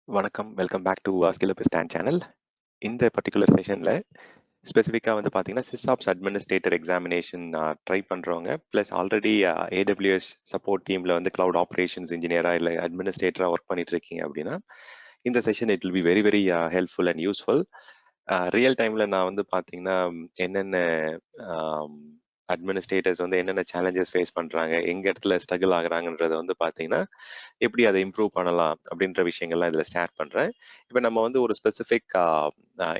வணக்கம். Welcome back to skill up stand channel. இந்த particular செஷன்ல ஸ்பெசிஃபிக்கா வந்து பார்த்தீங்கன்னா, சிஸ்ஆப்ஸ் அட்மினிஸ்ட்ரேட்டர் எக்ஸாமினேஷன் ட்ரை பண்றவங்க, பிளஸ் ஆல்ரெடி AWS சப்போர்ட் டீம்ல வந்து கிளவுட் ஆப்பரேஷன்ஸ் இன்ஜினியரா இல்ல அட்மினிஸ்ட்ரேட்டரா ஒர்க் பண்ணிட்டு இருக்கீங்க அப்படின்னா, இந்த session it will be very very helpful and useful. Real டைம்ல நான் வந்து பார்த்தீங்கன்னா, என்னென்ன அட்மினிஸ்ட்ரேட்டர்ஸ் வந்து என்னென்ன சேலஞ்சஸ் ஃபேஸ் பண்றாங்க, எங்க இடத்துல ஸ்ட்ரகிள் ஆகுறாங்கன்றத வந்து பார்த்தீங்கன்னா, எப்படி அதை இம்ப்ரூவ் பண்ணலாம் அப்படின்ற விஷயங்கள்லாம் இதில் ஷேர் பண்ணுறேன். இப்போ நம்ம வந்து ஒரு ஸ்பெசிஃபிக்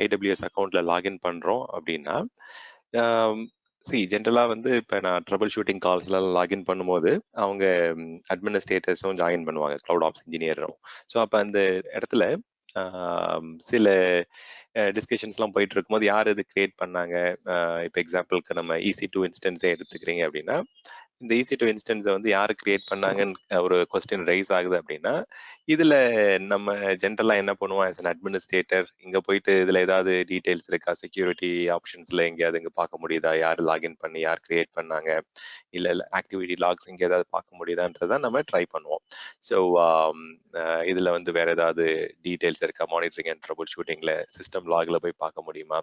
AWS அக்கௌண்ட்ல லாகின் பண்ணுறோம் அப்படின்னா, ஜென்ரலாக வந்து இப்போ நான் ட்ரபிள் ஷூட்டிங் கால்ஸ்லாம் லாகின் பண்ணும்போது அவங்க அட்மினிஸ்ட்ரேட்டர்ஸும் ஜாயின் பண்ணுவாங்க, க்ளவுட் ஆப்ஸ் இன்ஜினியரும். ஸோ அப்போ அந்த இடத்துல சில டிஸ்கஷன்ஸ்லாம் போயிட்டு இருக்கும்போது யார் இது கிரியேட் பண்ணாங்க, இப்போ எக்ஸாம்பிளுக்கு நம்ம EC2 இன்ஸ்டன்ஸே எடுத்துக்கிறீங்க அப்படின்னா, இந்த EC2 இன்ஸ்டன்ஸை வந்து யார் கிரியேட் பண்ணாங்கன்னு ஒரு கொஸ்டின் ரைஸ் ஆகுது அப்படின்னா, இதுல நம்ம ஜென்ரலா என்ன பண்ணுவோம் ஆஸ் அன் அட்மினிஸ்ட்ரேட்டர், இங்க போயிட்டு இதுல ஏதாவது டீடைல்ஸ் இருக்கா, செக்யூரிட்டி ஆப்ஷன்ஸ்ல எங்கேயாவது இங்க பார்க்க முடியுதா, யார் லாகின் பண்ணி யார் கிரியேட் பண்ணாங்க, இல்ல ஆக்டிவிட்டி லாக்ஸ் இங்க ஏதாவது பார்க்க முடியுதான்றதை நம்ம ட்ரை பண்ணுவோம். ஸோ இதுல வந்து வேற ஏதாவது டீடைல்ஸ் இருக்கா, மானிட்டரிங் அண்ட் ட்ரபிள் ஷூட்டிங்ல சிஸ்டம் லாக்ல போய் பார்க்க முடியுமா.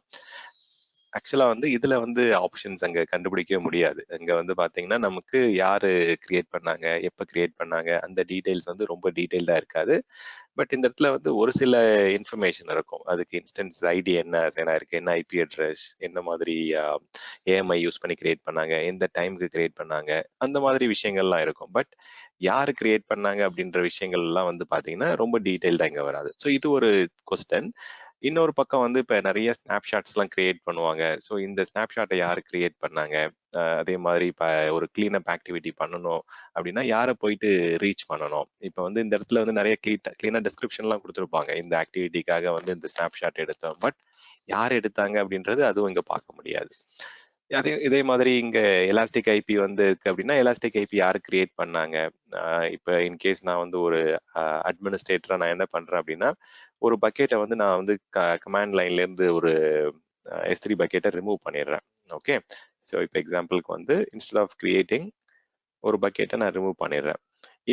ஆக்சுவலா வந்து இதுல வந்து ஆப்ஷன்ஸ் அங்க கண்டுபிடிக்கவே முடியாது. அங்க வந்து பாத்தீங்கன்னா நமக்கு யாரு கிரியேட் பண்ணாங்க, எப்ப கிரியேட் பண்ணாங்க, அந்த டீடைல்ஸ் வந்து ரொம்ப டீடைல்டா இருக்காது. பட் இந்த இடத்துல வந்து ஒரு சில இன்ஃபர்மேஷன் இருக்கும். அதுக்கு இன்ஸ்டன்ஸ் ஐடி என்ன அசைன் ஆயிருக்கு, என்ன ஐபி அட்ரஸ், என்ன மாதிரி ஏஎம்ஐ யூஸ் பண்ணி கிரியேட் பண்ணாங்க, எந்த டைமுக்கு கிரியேட் பண்ணாங்க, அந்த மாதிரி விஷயங்கள்லாம் இருக்கும். பட் யாரு கிரியேட் பண்ணாங்க அப்படின்ற விஷயங்கள் எல்லாம் வந்து பாத்தீங்கன்னா ரொம்ப டீடைல்டா இங்க வராது. ஸோ இது ஒரு கொஸ்டின். இன்னொரு பக்கம் வந்து இப்ப நிறைய ஸ்னாப்ஷாட்ஸ் எல்லாம் கிரியேட் பண்ணுவாங்க. ஸோ இந்த ஸ்னாப்ஷாட்டை யாரு கிரியேட் பண்ணாங்க, அதே மாதிரி இப்ப ஒரு கிளீன் அப் ஆக்டிவிட்டி பண்ணணும் அப்படின்னா யாரை போயிட்டு ரீச் பண்ணணும். இப்ப வந்து இந்த இடத்துல வந்து நிறைய கிளீனா டிஸ்கிரிப்ஷன் எல்லாம் கொடுத்துருப்பாங்க, இந்த ஆக்டிவிட்டிக்காக வந்து இந்த ஸ்னாப்ஷாட் எடுத்தோம். பட் யார் எடுத்தாங்க அப்படின்றது அதுவும் இங்க பார்க்க முடியாது. இதே மாதிரி இங்க எலாஸ்டிக் ஐபி வந்து இருக்கு அப்படின்னா, எலாஸ்டிக் ஐபி யாரு கிரியேட் பண்ணாங்க. இப்ப இன்கேஸ் நான் வந்து ஒரு அட்மினிஸ்ட்ரேட்டரா நான் என்ன பண்றேன் அப்படின்னா, ஒரு பக்கெட்டை வந்து நான் வந்து கமாண்ட் லைன்ல இருந்து ஒரு S3 பக்கெட்டை ரிமூவ் பண்ணிடுறேன். ஓகே, ஸோ இப்போ எக்ஸாம்பிளுக்கு வந்து இன்ஸ்டெட் ஆஃப் கிரியேட்டிங் ஒரு பக்கெட்டை நான் ரிமூவ் பண்ணிடுறேன்.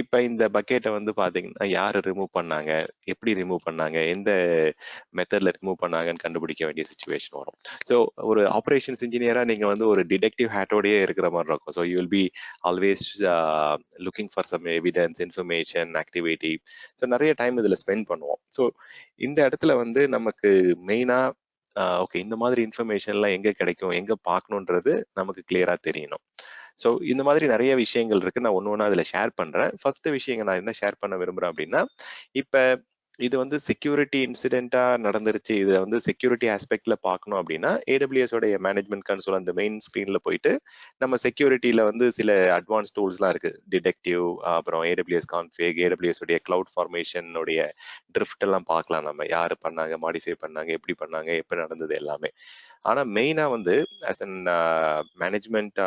இப்ப இந்த பக்கெட்டை வந்து பாத்தீங்கன்னா யாரு ரிமூவ் பண்ணாங்க, எப்படி ரிமூவ் பண்ணாங்க, எந்த மெத்தட்ல ரிமூவ் பண்ணாங்கன்னு கண்டுபிடிக்க வேண்டிய சுச்சுவேஷன் வரும். ஸோ ஒரு ஆப்ரேஷன்ஸ் இன்ஜினியரா நீங்க வந்து ஒரு டிடெக்டிவ் ஹேட்டோடயே இருக்கிற மாதிரி இருக்கும். So you will be always looking for some evidence, information, activity. So நிறைய டைம் இதுல ஸ்பெண்ட் பண்ணுவோம். ஸோ இந்த இடத்துல வந்து நமக்கு மெயினா ஓகே இந்த மாதிரி இன்ஃபர்மேஷன்லாம் எங்க கிடைக்கும், எங்க பார்க்கணுன்றது நமக்கு கிளியரா தெரியணும். ஸோ இந்த மாதிரி நிறைய விஷயங்கள் இருக்கு. நான் ஒன்று ஒன்றா அதில் ஷேர் பண்றேன். ஃபர்ஸ்ட் விஷயங்கள் நான் என்ன ஷேர் பண்ண விரும்புறேன் அப்படின்னா, இப்ப இது வந்து செக்யூரிட்டி இன்சிடென்ட்டா நடந்துருச்சு, இதை வந்து செக்யூரிட்டி ஆஸ்பெக்ட்ல பார்க்கணும் அப்படின்னா AWS உடைய மேனேஜ்மெண்ட் கன்சோல் அந்த மெயின் ஸ்க்ரீன்ல போயிட்டு நம்ம செக்யூரிட்டியில வந்து சில அட்வான்ஸ் டூல்ஸ்லாம் இருக்கு. டிடெக்டிவ், அப்புறம் AWS கான்ஃபிக், AWS உடைய கிளவுட் ஃபார்மேஷன் உடைய ட்ரிஃப்ட் எல்லாம் பார்க்கலாம். நம்ம யாரு பண்ணாங்க, மாடிஃபை பண்ணாங்க, எப்படி பண்ணாங்க, எப்ப நடந்தது எல்லாமே. ஆனா மெயினா வந்து ஆஸ் அன் மேனேஜ்மெண்ட்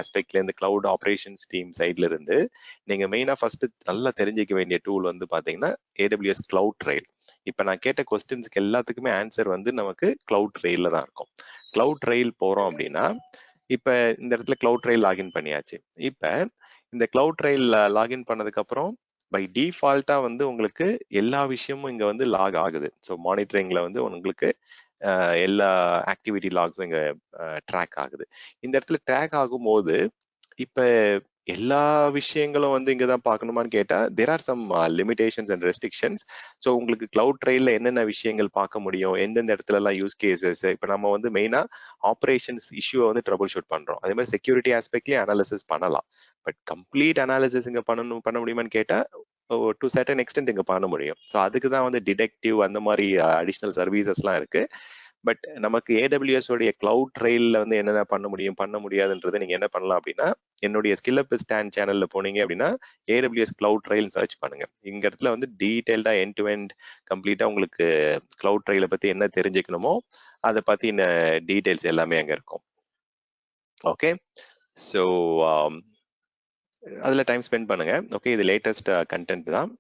ஆஸ்பெக்ட்ல இருந்து கிளவுட் ஆப்ரேஷன்ஸ் டீம் சைட்ல இருந்து நீங்க மெயினா ஃபர்ஸ்ட் நல்லா தெரிஞ்சுக்க வேண்டிய டூல் வந்து பாத்தீங்கன்னா AWS கிளவுட் ட்ரெயில். இப்ப நான் கேட்ட கொஸ்டின்ஸ்க்கு எல்லாத்துக்குமே ஆன்சர் வந்து நமக்கு கிளவுட் ட்ரெயில்ல தான் இருக்கும். கிளவுட் ட்ரெயில் போறோம் அப்படின்னா, இப்ப இந்த இடத்துல கிளவுட் ட்ரெயில் லாகின் பண்ணியாச்சு. இப்ப இந்த கிளவுட் ட்ரெயில் லாகின் பண்ணதுக்கு அப்புறம் பை டிஃபால்ட்டா வந்து உங்களுக்கு எல்லா விஷயமும் இங்க வந்து லாக் ஆகுது. ஸோ மானிட்டரிங்ல வந்து உங்களுக்கு எல்லா ஆக்டிவிட்டி லாக்ஸும் இங்க ட்ராக் ஆகுது. இந்த இடத்துல ட்ராக் ஆகும்போது இப்ப எல்லா விஷயங்களும் வந்து இங்கதான் பார்க்கணுமான்னு கேட்டா there are some limitations and restrictions. So உங்களுக்கு கிளவுட் ட்ரெயில்ல என்னென்ன விஷயங்கள் பார்க்க முடியும், எந்தெந்த இடத்துல எல்லாம் யூஸ் கேசஸ். இப்ப நம்ம வந்து மெயினா ஆப்ரேஷன்ஸ் இஷ்யூவை வந்து ட்ரபிள் ஷூட் பண்றோம். அதே மாதிரி செக்யூரிட்டி ஆஸ்பெக்ட்லயும் அனாலிசிஸ் பண்ணலாம். பட் கம்ப்ளீட் அனாலிசிஸ் இங்க பண்ண முடியுமான்னு கேட்டா டு சர்டன் எக்ஸ்டென்ட் இங்க பண்ண முடியும். ஸோ அதுக்கு தான் வந்து டிடெக்டிவ் அந்த மாதிரி அடிஷ்னல் சர்வீசஸ்லாம் இருக்கு. பட் நமக்கு AWS உடைய கிளவுட் ட்ரெயில்ல வந்து என்னென்ன பண்ண முடியும், பண்ண முடியாதுன்றதை நீங்க என்ன பண்ணலாம் அப்படின்னா, என்னுடைய ஸ்கில் அப் ஸ்டாண்ட் சேனல்ல போனீங்க அப்படின்னா AWS கிளவுட் ட்ரெயில் சர்ச் பண்ணுங்க. இங்க இடத்துல வந்து டீடைல்டா எண்ட் டு எண்ட் கம்ப்ளீட்டா உங்களுக்கு கிளவுட் ட்ரெயிலை பத்தி என்ன தெரிஞ்சுக்கணுமோ அதை பத்தின டீடைல்ஸ் எல்லாமே அங்க இருக்கும். ஓகே, ஸோ அதுல டைம் ஸ்பெண்ட் பண்ணுங்க. ஓகே, இது லேட்டஸ்ட் கண்டென்ட் தான்.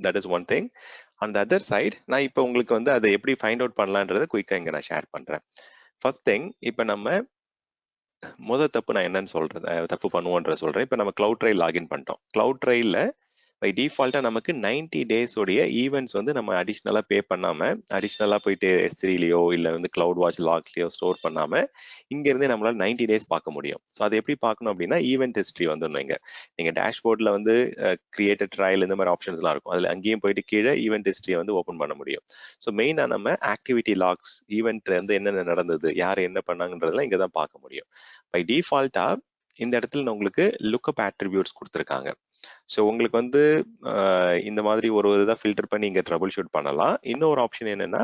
That is one thing. On the other side நான் இப்போ உங்களுக்கு வந்து அதை எப்படி ஃபைண்ட் அவுட் பண்ணலான்றதை குயிக்கா இங்க நான் ஷேர் பண்றேன். ஃபர்ஸ்ட் திங், இப்போ நம்ம தப்பு நான் என்னன்னு சொல்றேன், தப்பு பண்ணுவோன்ற சொல்றேன். இப்போ நம்ம கிளவுட் ட்ரெயில் லாகின் பண்ணிட்டோம். கிளவுட் ட்ரெயில்ல பை டிஃபால்ட்டா நமக்கு 90 டேஸ் உடைய ஈவெண்ட்ஸ் வந்து நம்ம அடிஷ்னலா பே பண்ணாம அடிஷ்னலா போயிட்டு S3லயோ இல்ல வந்து கிளவுட் வாட்ச் லாக்லயோ ஸ்டோர் பண்ணாம இங்க இருந்தே நம்மளால 90 டேஸ் பார்க்க முடியும். ஸோ அது எப்படி பார்க்கணும் அப்படின்னா ஈவெண்ட் ஹிஸ்ட்ரி வந்துடணும். நீங்க டேஷ்போர்ட்ல வந்து கிரியேட்டட் ட்ரையல் இந்த மாதிரி ஆப்ஷன்ஸ்லாம் இருக்கும். அதுல அங்கேயும் போயிட்டு கீழே ஈவெண்ட் ஹிஸ்ட்ரியை வந்து ஓப்பன் பண்ண முடியும். ஸோ மெயினா நம்ம ஆக்டிவிட்டி லாக்ஸ் ஈவெண்ட் வந்து என்னென்ன நடந்தது யார் என்ன பண்ணாங்கன்றதெல்லாம் இங்க தான் பார்க்க முடியும். பை டிஃபால்ட்டா இந்த இடத்துல உங்களுக்கு லுக்அப் ஆட்ரிபியூட்ஸ் கொடுத்துருக்காங்க. ஸோ உங்களுக்கு வந்து இந்த மாதிரி ஒரு இதாக ஃபில்டர் பண்ணி இங்கே ட்ரபிள் ஷூட் பண்ணலாம். இன்னொரு ஆப்ஷன் என்னன்னா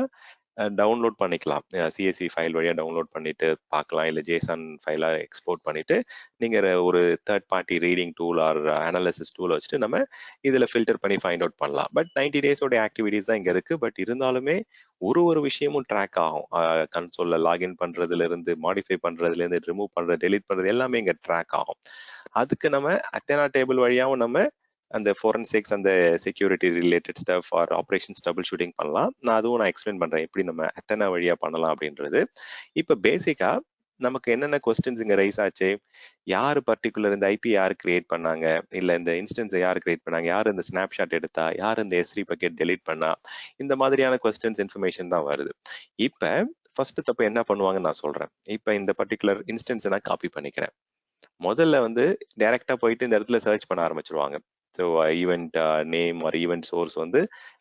டவுன்லோட் பண்ணிக்கலாம். சிஎஸ்வி ஃபைல் வழியாக டவுன்லோட் பண்ணிட்டு பார்க்கலாம். இல்லை ஜேசன் ஃபைலாக எக்ஸ்போர்ட் பண்ணிட்டு நீங்கள் ஒரு third party reading tool R analysis tool வச்சுட்டு நம்ம இதில் ஃபில்டர் பண்ணி ஃபைண்ட் அவுட் பண்ணலாம். பட் 90 டேஸோட ஆக்டிவிட்டிஸ் தான் இங்கே இருக்கு. பட் இருந்தாலுமே ஒரு விஷயமும் ட்ராக் ஆகும். கன்சோல்ல லாகின் பண்றதுல இருந்து மாடிஃபை பண்றதுல இருந்து ரிமூவ் பண்றது டெலிட் பண்றது எல்லாமே இங்க ட்ராக் ஆகும். அதுக்கு நம்ம அத்தனா டேபிள் வழியாவும் நம்ம அந்த ஃபோரன்சிக்ஸ் அந்த security related stuff or operations double shooting பண்ணலாம். நான் எக்ஸ்பிளைன் பண்றேன் எப்படி நம்ம அத்தனா வழியா பண்ணலாம் அப்படின்றது. இப்ப பேசிக்கா நமக்கு என்னென்ன கொஸ்டின்ஸ் இங்க ரைஸ் ஆச்சு, யாரு பர்டிகுலர் இந்த ஐபி யாரு கிரியேட் பண்ணாங்க, இல்ல இந்த இன்ஸ்டன்ஸ் யாரு கிரியேட் பண்ணாங்க, யாரு இந்த ஸ்னாப்ஷாட் எடுத்தா, யாரு இந்த S3 பக்கெட் டெலீட் பண்ணா, இந்த மாதிரியான கொஸ்டின்ஸ் இன்ஃபர்மேஷன் தான் வருது. இப்ப ஃபர்ஸ்ட் தப்பு என்ன பண்ணுவாங்கன்னு நான் சொல்றேன். இப்ப இந்த பர்டிகுலர் இன்ஸ்டன்ஸ் நான் காப்பி பண்ணிக்கிறேன். முதல்ல வந்து டைரக்டா போயிட்டு இந்த இடத்துல சர்ச் பண்ண ஆரம்பிச்சிருவாங்க. So event name or event source வந்து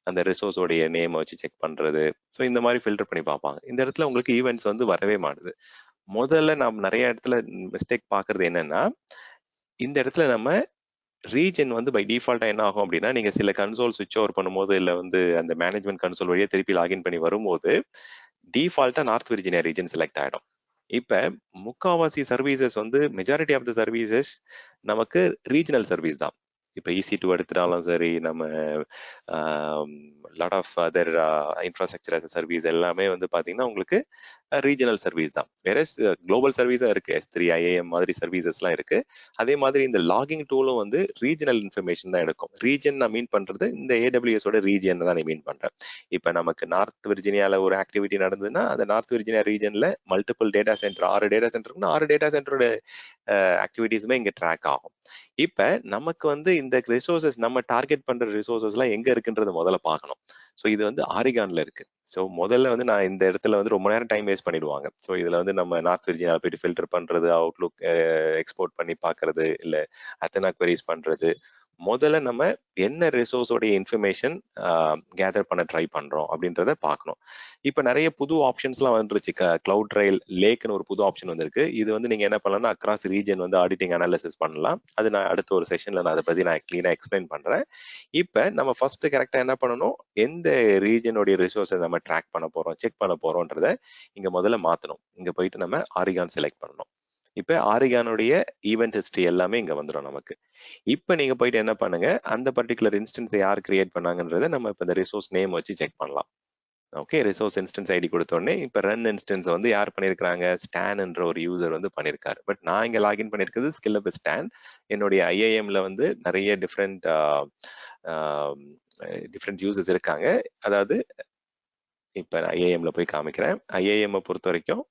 அந்த ரிசோர்ஸோடைய நேம் வச்சு செக் பண்றது. ஸோ இந்த மாதிரி ஃபில்டர் பண்ணி பார்ப்பாங்க. இந்த இடத்துல உங்களுக்கு ஈவெண்ட்ஸ் வந்து வரவே மாட்டுது. முதல்ல நாம் நிறைய இடத்துல மிஸ்டேக் பார்க்கறது என்னன்னா, இந்த இடத்துல நம்ம ரீஜன் வந்து பை டிஃபால்ட்டா என்ன ஆகும் அப்படின்னா, நீங்க சில கன்சோல் சுவிட்ச் ஓவர் பண்ணும்போது இல்ல வந்து அந்த மேனேஜ்மெண்ட் கன்சோல் வழியா திருப்பி லாகின் பண்ணி வரும்போது டிஃபால்ட்டா நார்த் விர்ஜினியா ரீஜன் செலக்ட் ஆயிடும். இப்ப முக்காவாசி சர்வீசஸ் வந்து மெஜாரிட்டி ஆஃப் த சர்வீசஸ் நமக்கு ரீஜனல் சர்வீஸ் தான். இப்ப EC2 எடுத்துட்டாலும் சரி, நம்ம lot of other infrastructure as service எல்லாமே வந்து பாத்தீங்கன்னா உங்களுக்கு ரீஜனல் சர்வீஸ் தான். வேற குளோபல் சர்வீஸும் இருக்கு, S3 IAM மாதிரி சர்வீசஸ்லாம் இருக்கு. அதே மாதிரி இந்த லாகிங் டூலும் வந்து ரீஜனல் இன்ஃபர்மேஷன் தான் எடுக்கும். ரீஜன் நான் மீன் பண்றது இந்த AWS ஓட ரீஜன் தான் நான் மீன் பண்றேன். இப்ப நமக்கு நார்த் விர்ஜினியால ஒரு ஆக்டிவிட்டி நடந்ததுன்னா அந்த நார்த் விர்ஜினியா ரீஜன்ல multiple data center 6 data center 6 data சென்டரோட ஆக்டிவிட்டிஸுமே இங்க ட்ராக் ஆகும். இப்ப நமக்கு வந்து இந்த ரிசோர்சஸ் நம்ம டார்கெட் பண்ற ரிசோர்சஸ் எல்லாம் எங்க இருக்குன்றது முதல்ல பார்க்கணும். ஸோ இது வந்து ஆரிகான்ல இருக்கு. ஸோ முதல்ல வந்து நான் இந்த இடத்துல வந்து ரொம்ப நேரம் டைம் வேஸ்ட் பண்ணிடுவாங்க. ஸோ இதுல வந்து நம்ம நார்த் விர்ஜினியால போயிட்டு ஃபில்டர் பண்றது, அவுட்லுக் எக்ஸ்போர்ட் பண்ணி பாக்குறது, இல்ல அத்தனா குவரிஸ் பண்றது. முதல்ல நம்ம என்ன ரிசோர்ஸோடைய இன்ஃபர்மேஷன் கேதர் பண்ண ட்ரை பண்றோம் அப்படின்றத பார்க்கணும். இப்ப நிறைய புது ஆப்ஷன்ஸ்லாம் வந்துருச்சு. கிளவுட் ட்ரையல் லேக்னு ஒரு புது ஆப்ஷன் வந்திருக்கு. இது வந்து நீங்க என்ன பண்ணலாம்னா அக்ராஸ் ரீஜன் வந்து ஆடிட்டிங் அனாலிசிஸ் பண்ணலாம். அது நான் அடுத்த ஒரு செஷன்ல நான் அதை பத்தி நான் கிளீனா எக்ஸ்பிளைன் பண்றேன். இப்ப நம்ம ஃபர்ஸ்ட் கரெக்டா என்ன பண்ணணும், எந்த ரீஜனுடைய ரிசோர்ஸை நம்ம ட்ராக் பண்ண போறோம், செக் பண்ண போறோம்ன்றத இங்க முதல்ல மாத்தணும். இங்க போயிட்டு நம்ம ஆரிகான் செலக்ட் பண்ணணும். இப்ப ஆரிகானுடைய ஈவெண்ட் ஹிஸ்டரி எல்லாமே இங்க வந்துடும் நமக்கு. இப்ப நீங்க போயிட்டு என்ன பண்ணுங்க, அந்த பர்டிகுலர் இன்ஸ்டன்ஸ் யார் கிரியேட் பண்ணாங்கன்றத நம்ம இப்ப இந்த ரிசோர்ஸ் நேம் வச்சு செக் பண்ணலாம். ஓகே, ரிசோர்ஸ் இன்ஸ்டன்ஸ் ஐடி கொடுத்த உடனே இப்ப ரன் இன்ஸ்டன்ஸ் வந்து யார் பண்ணிருக்காங்க, ஸ்டான் என்ற ஒரு யூசர் வந்து பண்ணிருக்காரு. பட் நான் இங்க லாகின் பண்ணிருக்கிறது ஸ்கில்லப் ஸ்டான். என்னுடைய IAMல வந்து நிறைய டிஃப்ரெண்ட் யூசர்ஸ் இருக்காங்க. அதாவது இப்ப IAMல போய் காமிக்கிறேன். IAM பொறுத்த வரைக்கும்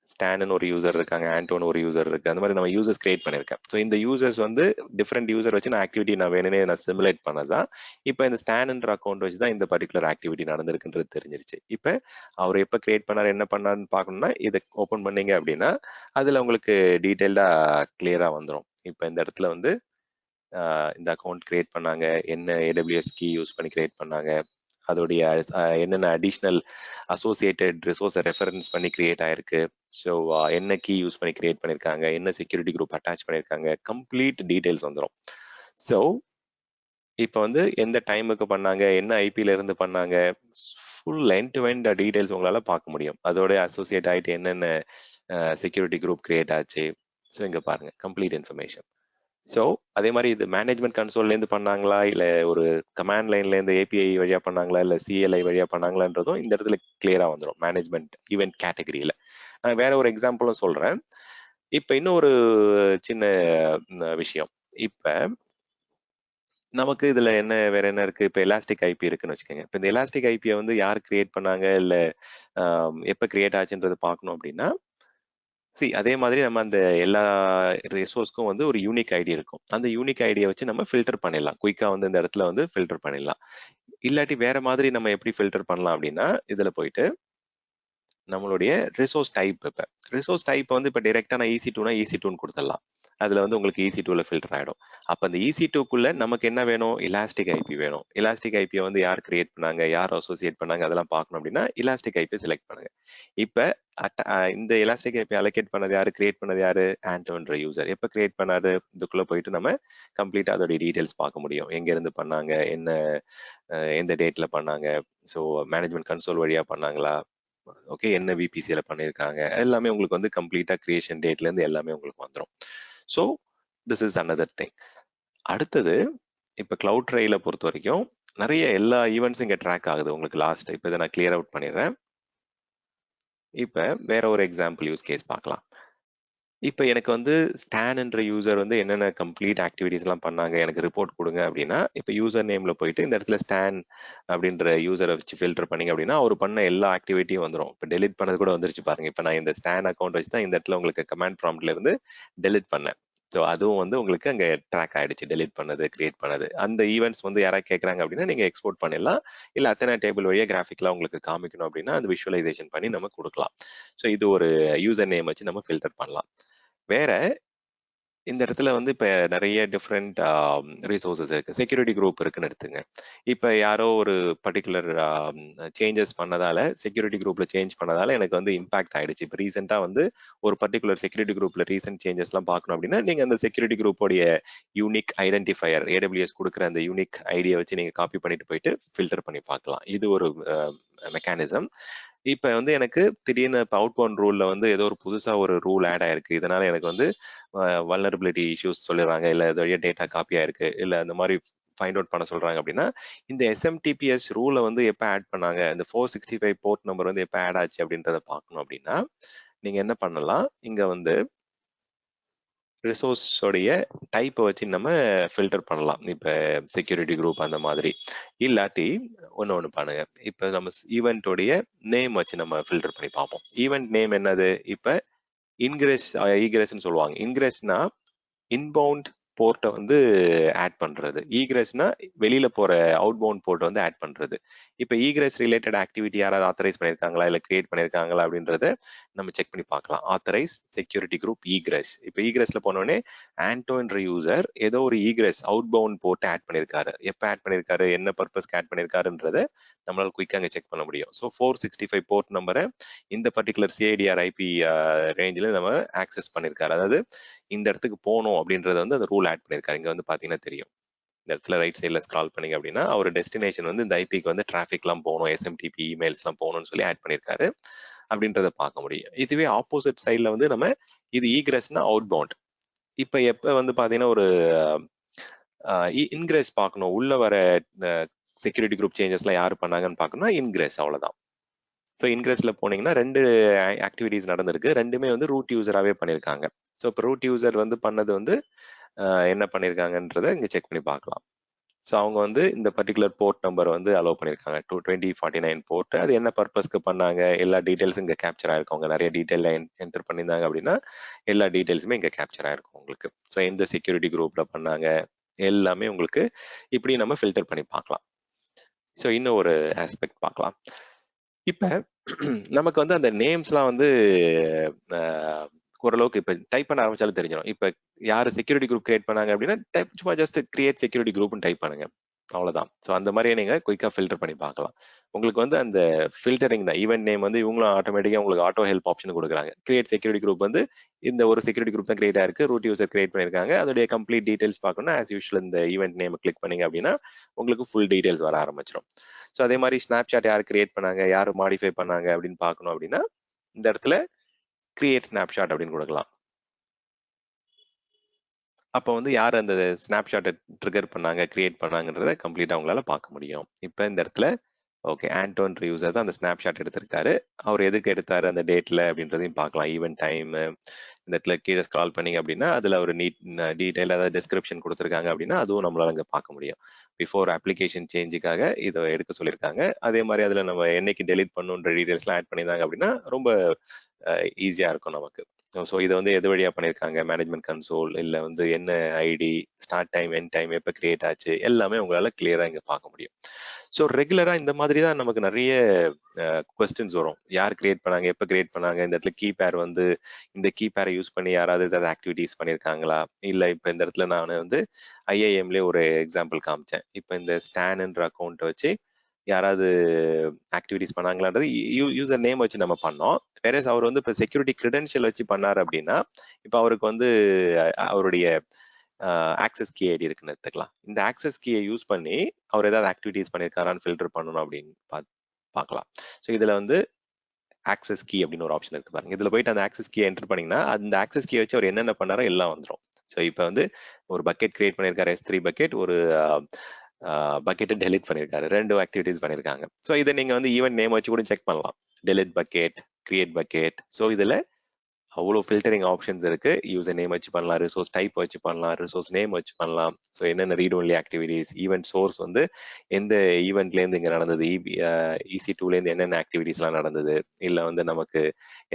ஸ்டான்னு ஒரு யூசர் இருக்காங்க, ஆண்டோன்னு ஒரு யூசர் இருக்கு. அந்த மாதிரி நம்ம யூசர்ஸ் கிரியேட் பண்ணிருக்கேன். ஸோ இந்த யூசர்ஸ் வந்து டிஃப்ரெண்ட் யூசர் வச்சு நான் ஆக்டிவிட்டி நான் வேணுனே நான் சிமுலேட் பண்ணதான். இப்போ இந்த ஸ்டான்ன்ற அக்கௌண்ட் வச்சு தான் இந்த பர்டிகுலர் ஆக்டிவிட்டி நடந்திருக்குன்றது தெரிஞ்சிருச்சு. இப்போ அவர் எப்போ கிரியேட் பண்ணார் என்ன பண்ணாருன்னு பார்க்கணும்னா இதை ஓப்பன் பண்ணீங்க அப்படின்னா அதுல உங்களுக்கு டீட்டெயில்டா கிளியரா வந்துடும். இப்போ இந்த இடத்துல வந்து இந்த அக்கௌண்ட் கிரியேட் பண்ணாங்க, என்ன AWS கீ யூஸ் பண்ணி கிரியேட் பண்ணாங்க, அதோடைய என்னென்ன அடிஷ்னல் அசோசியேட்டட் ரிசோர்ஸை ரெஃபரன்ஸ் பண்ணி கிரியேட் ஆயிருக்கு, ஸோ என்ன கீ யூஸ் பண்ணி கிரியேட் பண்ணியிருக்காங்க, என்ன செக்யூரிட்டி குரூப் அட்டாச் பண்ணியிருக்காங்க, கம்ப்ளீட் டீடைல்ஸ் வந்துடும். ஸோ இப்போ வந்து எந்த டைமுக்கு பண்ணாங்க, என்ன ஐபில இருந்து பண்ணாங்க, full end to end details உங்களால பார்க்க முடியும். அதோட அசோசியேட் ஆகிட்டு என்னென்ன செக்யூரிட்டி குரூப் கிரியேட் ஆச்சு. ஸோ இங்க பாருங்க கம்ப்ளீட் இன்ஃபர்மேஷன். ஸோ அதே மாதிரி இது மேனேஜ்மெண்ட் கன்சோல்லேருந்து பண்ணாங்களா, இல்லை ஒரு கமாண்ட் லைன்லேருந்து API வழியா பண்ணாங்களா, இல்லை CLI வழியா பண்ணாங்களான்றதும் இந்த இடத்துல கிளியரா வந்துடும் மேனேஜ்மெண்ட் ஈவெண்ட் கேட்டகரியில. நான் வேற ஒரு எக்ஸாம்பிளும் சொல்றேன். இப்போ இன்னும் ஒரு சின்ன விஷயம். இப்போ நமக்கு இதுல வேற என்ன இருக்கு, இப்போ எலாஸ்டிக் ஐபி இருக்குன்னு வச்சுக்கோங்க. இப்போ இந்த எலாஸ்டிக் ஐபியை வந்து யார் கிரியேட் பண்ணாங்க, இல்லை எப்போ கிரியேட் ஆச்சுன்றது பார்க்கணும் அப்படின்னா அதே மாதிரி நம்ம அந்த எல்லா ரிசோர்ஸ்க்கும் வந்து ஒரு யூனிக் ஐடி இருக்கும். அந்த யூனிக் ஐடியை வச்சு நம்ம ஃபில்டர் பண்ணிடலாம். குயிக்கா வந்து இந்த இடத்துல வந்து ஃபில்டர் பண்ணிடலாம். இல்லாட்டி வேற மாதிரி நம்ம எப்படி ஃபில்டர் பண்ணலாம் அப்படின்னா, இதுல போயிட்டு நம்மளுடைய ரிசோர்ஸ் டைப் இப்போ ரிசோர்ஸ் டைப் வந்து இப்போ டைரெக்டாக நான் EC2னா EC2ன்னு கொடுத்துடலாம். அதுல வந்து உங்களுக்கு EC2ல ஃபில்டர் ஆயிடும். அப்ப அந்த EC2க்குள்ள நமக்கு என்ன வேணும்? எலாஸ்டிக் ஐபி வேணும். எலாஸ்டிக் ஐபியை வந்து யார் கிரியேட் பண்ணாங்க, யார் அசோசியேட் பண்ணாங்க, அதெல்லாம் பார்க்கணும் அப்படின்னா எலாஸ்டிக் ஐபி செலக்ட் பண்ணுங்க. இப்ப இந்த எலாஸ்டிக் ஐபி அலோகேட் பண்ணது யாரு, கிரியேட் பண்ணது யாரு? ஆண்டோன்ற யூசர். எப்ப கிரியேட் பண்ணாரு? இதுக்குள்ள போயிட்டு நம்ம கம்ப்ளீட்டா அதோட டீடைல்ஸ் பார்க்க முடியும். எங்க இருந்து பண்ணாங்க, என்ன எந்த டேட்ல பண்ணாங்க, ஸோ மேனேஜ்மெண்ட் கன்சோல் வழியா பண்ணாங்களா, ஓகே, என்ன விபிசியில பண்ணியிருக்காங்க, எல்லாமே உங்களுக்கு வந்து கம்ப்ளீட்டா கிரியேஷன் டேட்ல இருந்து எல்லாமே உங்களுக்கு வந்துடும். So this is another thing. அடுத்தது இப்போ கிளவுட் ட்ரைல பொறுத்த வரைக்கும் நிறைய எல்லா ஈவெண்ட்ஸும் இங்கே ட்ராக் ஆகுது உங்களுக்கு. லாஸ்ட் இப்போ இதை நான் கிளியர் அவுட் பண்ணிடுறேன். இப்போ வேற ஒரு எக்ஸாம்பிள் யூஸ் கேஸ் பார்க்கலாம். இப்போ எனக்கு வந்து ஸ்டான் என்ற யூசர் வந்து என்னென்ன கம்ப்ளீட் ஆக்டிவிட்டிஸ் எல்லாம் பண்ணாங்க, எனக்கு ரிப்போர்ட் கொடுங்க அப்படின்னா, இப்போ யூசர் நேம்ல போயிட்டு இந்த இடத்துல ஸ்டான் அப்படின்ற யூசரை வச்சு ஃபில்டர் பண்ணீங்க அப்படின்னா அவர் பண்ண எல்லா ஆக்டிவிட்டியும் வந்துடும். இப்போ டெலிட் பண்ணது கூட வந்துருச்சு பாருங்க. இப்போ நான் இந்த ஸ்டான் அக்கௌண்ட் வச்சு தான் இந்த இடத்துல உங்களுக்கு கமாண்ட் ப்ராம்ப்ட்ல இருந்து டெலிட் பண்ணேன். ஸோ அதுவும் வந்து உங்களுக்கு அங்கே ட்ராக் ஆயிடுச்சு, டெலிட் பண்ணது, கிரியேட் பண்ணது. அந்த ஈவெண்ட்ஸ் வந்து யாராவது கேட்குறாங்க அப்படின்னா நீங்க எக்ஸ்போர்ட் பண்ணிடலாம். இல்லை அத்தனை டேபிள் வழியாக கிராஃபிக்லாம் உங்களுக்கு காமிக்கணும் அப்படின்னா அது விஷுவலைசேஷன் பண்ணி நம்ம கொடுக்கலாம். ஸோ இது ஒரு யூசர் நேம் வச்சு நம்ம ஃபில்டர் பண்ணலாம். வேற இந்த இடத்துல வந்து இப்ப நிறைய டிஃப்ரெண்ட் ரிசோர்சஸ் இருக்கு. செக்யூரிட்டி குரூப் இருக்குன்னு எடுத்துங்க. இப்ப யாரோ ஒரு பர்டிகுலர் சேஞ்சஸ் பண்ணதால, செக்யூரிட்டி குரூப்ல சேஞ்ச் பண்ணதால எனக்கு வந்து இம்பாக்ட் ஆயிடுச்சு. இப்போ ரீசெண்டா வந்து ஒரு பர்டிகுலர் செக்யூரிட்டி குரூப்ல ரீசெண்ட் சேஞ்சஸ் எல்லாம் பார்க்கணும் அப்படின்னா நீங்க அந்த செக்யூரிட்டி குரூப்போடைய யூனிக் ஐடென்டிஃபயர், AWS கொடுக்குற அந்த யூனிக் ஐடியை வச்சு நீங்க காப்பி பண்ணிட்டு போயிட்டு ஃபில்டர் பண்ணி பார்க்கலாம். இது ஒரு மெக்கானிசம். இப்ப வந்து எனக்கு திடீர்னு இப்போ அவுட் பவுண்ட் ரூல்ல வந்து ஏதோ ஒரு புதுசா ஒரு ரூல் ஆட் ஆயிருக்கு. இதனால எனக்கு வந்து வல்னரபிலிட்டி இஷ்யூஸ் சொல்லிடுறாங்க, இல்ல இது வழியா டேட்டா காப்பி ஆயிருக்கு, இல்ல அந்த மாதிரி ஃபைண்ட் அவுட் பண்ண சொல்றாங்க அப்படின்னா இந்த SMTPS ரூலை வந்து எப்போ ஆட் பண்ணாங்க, இந்த 465 போர்ட் நம்பர் வந்து எப்போ ஆட் ஆச்சு அப்படின்றத பார்க்கணும் அப்படின்னா நீங்க என்ன பண்ணலாம், இங்க வந்து ரிசோர்ஸோடைய டைப்பை வச்சு நம்ம ஃபில்டர் பண்ணலாம். இப்போ செக்யூரிட்டி குரூப் அந்த மாதிரி. இல்லாட்டி ஒன்று பண்ணுங்க, இப்போ நம்ம ஈவெண்ட்டோடைய நேம் வச்சு நம்ம ஃபில்டர் பண்ணி பார்ப்போம். ஈவெண்ட் நேம் என்னது? இப்போ இன்கிரஸ் ஈகிரஸ்ன்னு சொல்லுவாங்க. இன்கிரஸ்னா இன்பவுண்ட் போர்ட்டை வந்து ஆட் பண்றது, ஈகிரஸ்னா வெளியில போற அவுட் பவுண்ட் போர்ட்டை வந்து ஆட் பண்றது. இப்போ ஈகிரஸ் ரிலேட்டட் ஆக்டிவிட்டி யாராவது ஆத்தரைஸ் பண்ணியிருக்காங்களா இல்லை கிரியேட் பண்ணியிருக்காங்களா அப்படின்றத நம்ம செக் பண்ணி பார்க்கலாம். Authorise security group egress. இப்போ ஈகிரஸ்ல போனோடனே ஆண்டோ என்ற யூசர் ஏதோ ஒரு ஈகிரஸ் அவுட் பவுண்ட் போர்ட்டை ஆட் பண்ணியிருக்காரு. எப்போ ஆட் பண்ணியிருக்காரு, என்ன பர்பஸ்க்கு ஆட் பண்ணியிருக்காருன்றத நம்மளால குயிக்காக அங்கே செக் பண்ண முடியும். ஸோ 465 போர்ட் நம்பரை இந்த பர்டிகுலர் CIDR IP ரேஞ்சில் நம்ம ஆக்சஸ் பண்ணியிருக்காரு. அதாவது இந்த இடத்துக்கு போகணும் அப்படின்றத வந்து அந்த ரூல் ஆட் பண்ணியிருக்காரு. இங்க வந்து பாத்தீங்கன்னா தெரியும், இந்த இடத்துல ரைட் சைட்ல ஸ்க்ரால் பண்ணீங்க அப்படின்னா அவர் டெஸ்டினேஷன் வந்து இந்த ஐபிக்கு வந்து டிராஃபிக்லாம் போகணும், SMTP இமெயில்ஸ்லாம் போகணும்னு சொல்லி ஆட் பண்ணியிருக்காரு அப்படின்றத பார்க்க முடியும். இதுவே ஆப்போசிட் சைட்ல வந்து நம்ம இது ஈகிரஸ்னா அவுட் பவுண்ட். இப்ப எப்ப வந்து பாத்தீங்கன்னா ஒரு இன்கிரஸ் பார்க்கணும், உள்ள வர செக்யூரிட்டி குரூப் சேஞ்சஸ்லாம் யாரு பண்ணாங்கன்னு பார்க்கணும்னா இன்கிரஸ், அவ்வளவுதான். ஸோ இன்கிரஸ்ல போனீங்கன்னா 2 ஆக்டிவிட்டிஸ் நடந்திருக்கு, ரெண்டுமே வந்து ரூட் யூசராகவே பண்ணியிருக்காங்க. ஸோ இப்போ ரூட் யூசர் வந்து பண்ணது வந்து என்ன பண்ணியிருக்காங்கன்றதை இங்கே செக் பண்ணி பார்க்கலாம். ஸோ அவங்க வந்து இந்த பர்டிகுலர் போர்ட் நம்பர் வந்து அலோவ் பண்ணியிருக்காங்க, 2049 போர்ட். அது என்ன பர்பஸ்க்கு பண்ணாங்க, எல்லா டீடைல்ஸும் இங்கே கேப்சர் ஆயிருக்கும். அவங்க நிறைய டீடைல் என்டர் பண்ணியிருந்தாங்க அப்படின்னா எல்லா டீடைல்ஸுமே இங்கே கேப்சர் ஆயிருக்கும் உங்களுக்கு. ஸோ எந்த செக்யூரிட்டி குரூப்ல பண்ணாங்க எல்லாமே உங்களுக்கு இப்படி நம்ம ஃபில்டர் பண்ணி பார்க்கலாம். ஸோ இன்னும் ஒரு ஆஸ்பெக்ட் பார்க்கலாம். இப்ப நமக்கு வந்து அந்த நேம்ஸ்லாம் வந்து ஓரளவுக்கு இப்ப டைப் பண்ண ஆரம்பிச்சாலும் தெரிஞ்சிடும். இப்ப யாரு செக்யூரிட்டி குரூப் கிரியேட் பண்ணாங்க அப்படின்னா சும்மா ஜஸ்ட் கிரியேட் செக்யூரிட்டி குரூப்னு டைப் பண்ணுங்க, அவ்வளவுதான். ஸோ அந்த மாதிரியே நீங்க குயிக்கா ஃபில்டர் பண்ணி பார்க்கலாம். உங்களுக்கு வந்து அந்த ஃபில்டரிங் தான், ஈவென்ட் நேம் வந்து இவங்களும் ஆட்டோமேட்டிக்கா உங்களுக்கு ஆட்டோ ஹெல்ப் ஆப்ஷன் கொடுக்குறாங்க. கிரியேட் செக்யூரிட்டி குரூப் வந்து இந்த ஒரு செக்யூரிட்டி குரூப் தான் கிரியேட் ஆயிருக்கு, ரூட் யூசர் கிரியேட் பண்ணிருக்காங்க, அதோடைய கம்ப்ளீட் டீடைல்ஸ் பார்க்கணும். ஆஸ் யூஷுவல் இந்த ஈவென்ட் நேம் கிளிக் பண்ணீங்க அப்படின்னா உங்களுக்கு ஃபுல் டீடைல்ஸ் வர ஆரம்பிச்சிடும். ஸோ அதே மாதிரி ஸ்னாப்சாட் யார் கிரியேட் பண்ணாங்க, யார் மாடிஃபை பண்ணாங்க அப்படின்னு பார்க்கணும் அப்படின்னா இந்த இடத்துல கிரியேட் ஸ்னாப்ஷாட் அப்படின்னு கொடுக்கலாம். அப்போ வந்து யார் அந்த ஸ்னாப்ஷாட்டை ட்ரிகர் பண்ணாங்க, கிரியேட் பண்ணாங்கன்றத கம்ப்ளீட்டா அவங்களால பார்க்க முடியும். இப்போ இந்த இடத்துல ஓகே, ஆண்டோன்ற யூசர் தான் அந்த ஸ்னாப்ஷாட் எடுத்திருக்காரு. அவர் எதுக்கு எடுத்தாரு அந்த டேட்ல அப்படின்றதையும் பார்க்கலாம். ஈவென்ட் டைம் இந்த இடத்துல கீழே ஸ்க்ரால் பண்ணீங்க அப்படின்னா அதுல ஒரு டீடைல் அதாவது டிஸ்கிரிப்ஷன் கொடுத்துருக்காங்க அப்படின்னா அதுவும் நம்மளால அங்கே பார்க்க முடியும். பிஃபோர் அப்ளிகேஷன் சேஞ்சுக்காக இதை எடுக்க சொல்லியிருக்காங்க. அதே மாதிரி அதுல நம்ம என்னைக்கு டெலிட் பண்ணுன்ற டீடைல்ஸ்லாம் ஆட் பண்ணியிருந்தாங்க அப்படின்னா ரொம்ப ஈஸியா இருக்கும் நமக்கு. ஸோ இதை வந்து எது வழியா பண்ணியிருக்காங்க, மேனேஜ்மெண்ட் கன்சோல் இல்லை வந்து என்ன ID, start time, end time, எப்போ கிரியேட் ஆச்சு, எல்லாமே உங்களால கிளியரா இங்க பார்க்க முடியும். ஸோ ரெகுலரா இந்த மாதிரி தான் நமக்கு நிறைய கொஸ்டின்ஸ் வரும். யார் கிரியேட் பண்ணாங்க, எப்போ கிரியேட் பண்ணாங்க, இந்த இடத்துல கீ பேர் வந்து இந்த கீ பேரை யூஸ் பண்ணி யாராவது ஏதாவது ஆக்டிவிட்டிஸ் பண்ணியிருக்காங்களா, இல்லை இப்போ இந்த இடத்துல நான் வந்து ஐஐஎம்லேயே ஒரு எக்ஸாம்பிள் காமிச்சேன். இப்போ இந்த ஸ்டான்ன்ற அக்கௌண்ட்டை வச்சு யாராவது ஆக்டிவிட்டிஸ் பண்ணாங்களான்றது யூசர் நேம் வச்சு நம்ம பண்ணோம். வேற அவர் வந்து இப்போ செக்யூரிட்டி கிரெடென்ஷியல் வச்சு பண்ணாரு அப்படின்னா, இப்போ அவருக்கு வந்து அவருடைய ஆக்சஸ் கீ ஐடி இருக்குன்னு எடுத்துக்கலாம். இந்த ஆக்சஸ் கீயை யூஸ் பண்ணி அவர் ஏதாவது ஆக்டிவிட்டிஸ் பண்ணியிருக்காரான்னு ஃபில்டர் பண்ணணும் அப்படின்னு பார்க்கலாம். ஸோ இதுல வந்து ஆக்சஸ் கீ அப்படின்னு ஒரு ஆப்ஷன் இருக்கு பாருங்க. இதுல போயிட்டு அந்த ஆக்சஸ் கீயை என்டர் பண்ணீங்கன்னா அந்த ஆக்சஸ் கீயை வச்சு அவர் என்னென்ன பண்ணாரோ எல்லாம் வந்துடும். ஸோ இப்போ வந்து ஒரு பக்கெட் கிரியேட் பண்ணியிருக்காரு, S3 பக்கெட், ஒரு பக்கெட்டை டெலிட் பண்ணியிருக்காரு, 2 ஆக்டிவிட்டிஸ் பண்ணியிருக்காங்க. ஸோ இதை நீங்க வந்து ஈவென்ட் நேம் வச்சு கூட செக் பண்ணலாம். Delete bucket, create bucket. So இதுல அவ்வளோ ஃபில்டரிங் ஆப்ஷன்ஸ் இருக்கு. யூசர் நேம் வச்சு பண்ணலாம், ரிசோர்ஸ் டைப் வச்சு பண்ணலாம், ரிசோர்ஸ் நேம் வச்சு பண்ணலாம். ஸோ என்னென்ன read only activities, event source வந்து எந்த ஈவெண்ட்லேருந்து இங்கே நடந்தது, EC2லேருந்து என்னென்ன ஆக்டிவிட்டிஸ்லாம் நடந்தது, இல்லை வந்து நமக்கு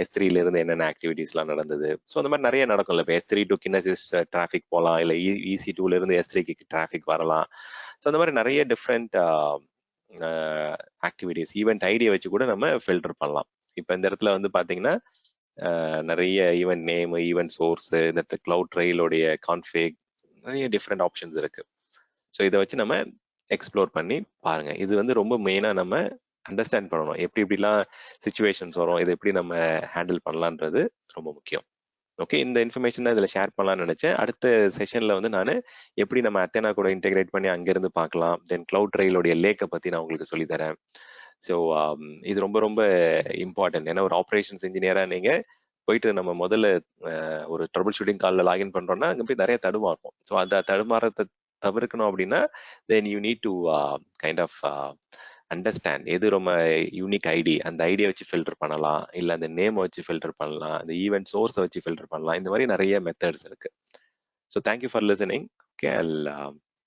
S3லேருந்து என்னென்ன ஆக்டிவிட்டிஸ்லாம் நடந்தது. ஸோ அந்த மாதிரி நிறைய நடக்கும்ல. இப்போ S3 டு கினசிஸ் டிராஃபிக் போகலாம், இல்லை EC2லேருந்து S3க்கு டிராஃபிக் வரலாம். ஸோ அந்த மாதிரி நிறைய டிஃப்ரெண்ட் ஆக்டிவிட்டிஸ், ஈவெண்ட் ஐடியை வச்சு கூட நம்ம ஃபில்டர் பண்ணலாம். இப்போ இந்த இடத்துல வந்து பார்த்தீங்கன்னா நிறைய ஈவெண்ட் நேம், ஈவெண்ட் சோர்ஸ், இந்த கிளவுட் ட்ரெயிலோடைய கான்ஃபிக், நிறைய டிஃப்ரெண்ட் ஆப்ஷன்ஸ் இருக்கு. ஸோ இதை வச்சு நம்ம எக்ஸ்ப்ளோர் பண்ணி பாருங்க. இது வந்து ரொம்ப மெயினாக நம்ம அண்டர்ஸ்டாண்ட் பண்ணணும். எப்படி எப்படிலாம் சுச்சுவேஷன்ஸ் வரும், இதை எப்படி நம்ம ஹேண்டில் பண்ணலான்றது ரொம்ப முக்கியம். ஓகே, இந்த இன்ஃபர்மேஷன் தான் இதில் ஷேர் பண்ணலாம்னு நினைச்சேன். அடுத்த செஷன்ல வந்து நான் எப்படி நம்ம அத்தேனா கூட இன்டெகிரேட் பண்ணி அங்கிருந்து பார்க்கலாம். தென் கிளவுட் ட்ரெயிலோடைய லேக்கை பற்றி நான் உங்களுக்கு சொல்லித்தரேன். ஸோ இது ரொம்ப ரொம்ப இம்பார்ட்டன்ட். ஏன்னா ஒரு ஆப்ரேஷன்ஸ் இன்ஜினியரா நீங்க போயிட்டு நம்ம முதல்ல ஒரு ட்ரபிள் ஷூட்டிங் காலில் லாகின் பண்றோம்னா அங்கே போய் நிறைய தடுமாறும். ஸோ அந்த தடுமாறத்தை தவிர்க்கணும் அப்படின்னா then you need to kind of understand எது ரொம்ப யூனிக் ஐடி, அந்த ஐடியை வச்சு ஃபில்டர் பண்ணலாம், இல்லை அந்த நேம் வச்சு ஃபில்டர் பண்ணலாம், அந்த ஈவெண்ட் சோர்ஸை வச்சு ஃபில்டர் பண்ணலாம். இந்த மாதிரி நிறைய மெத்தட்ஸ் இருக்கு. So thank you for listening. Okay,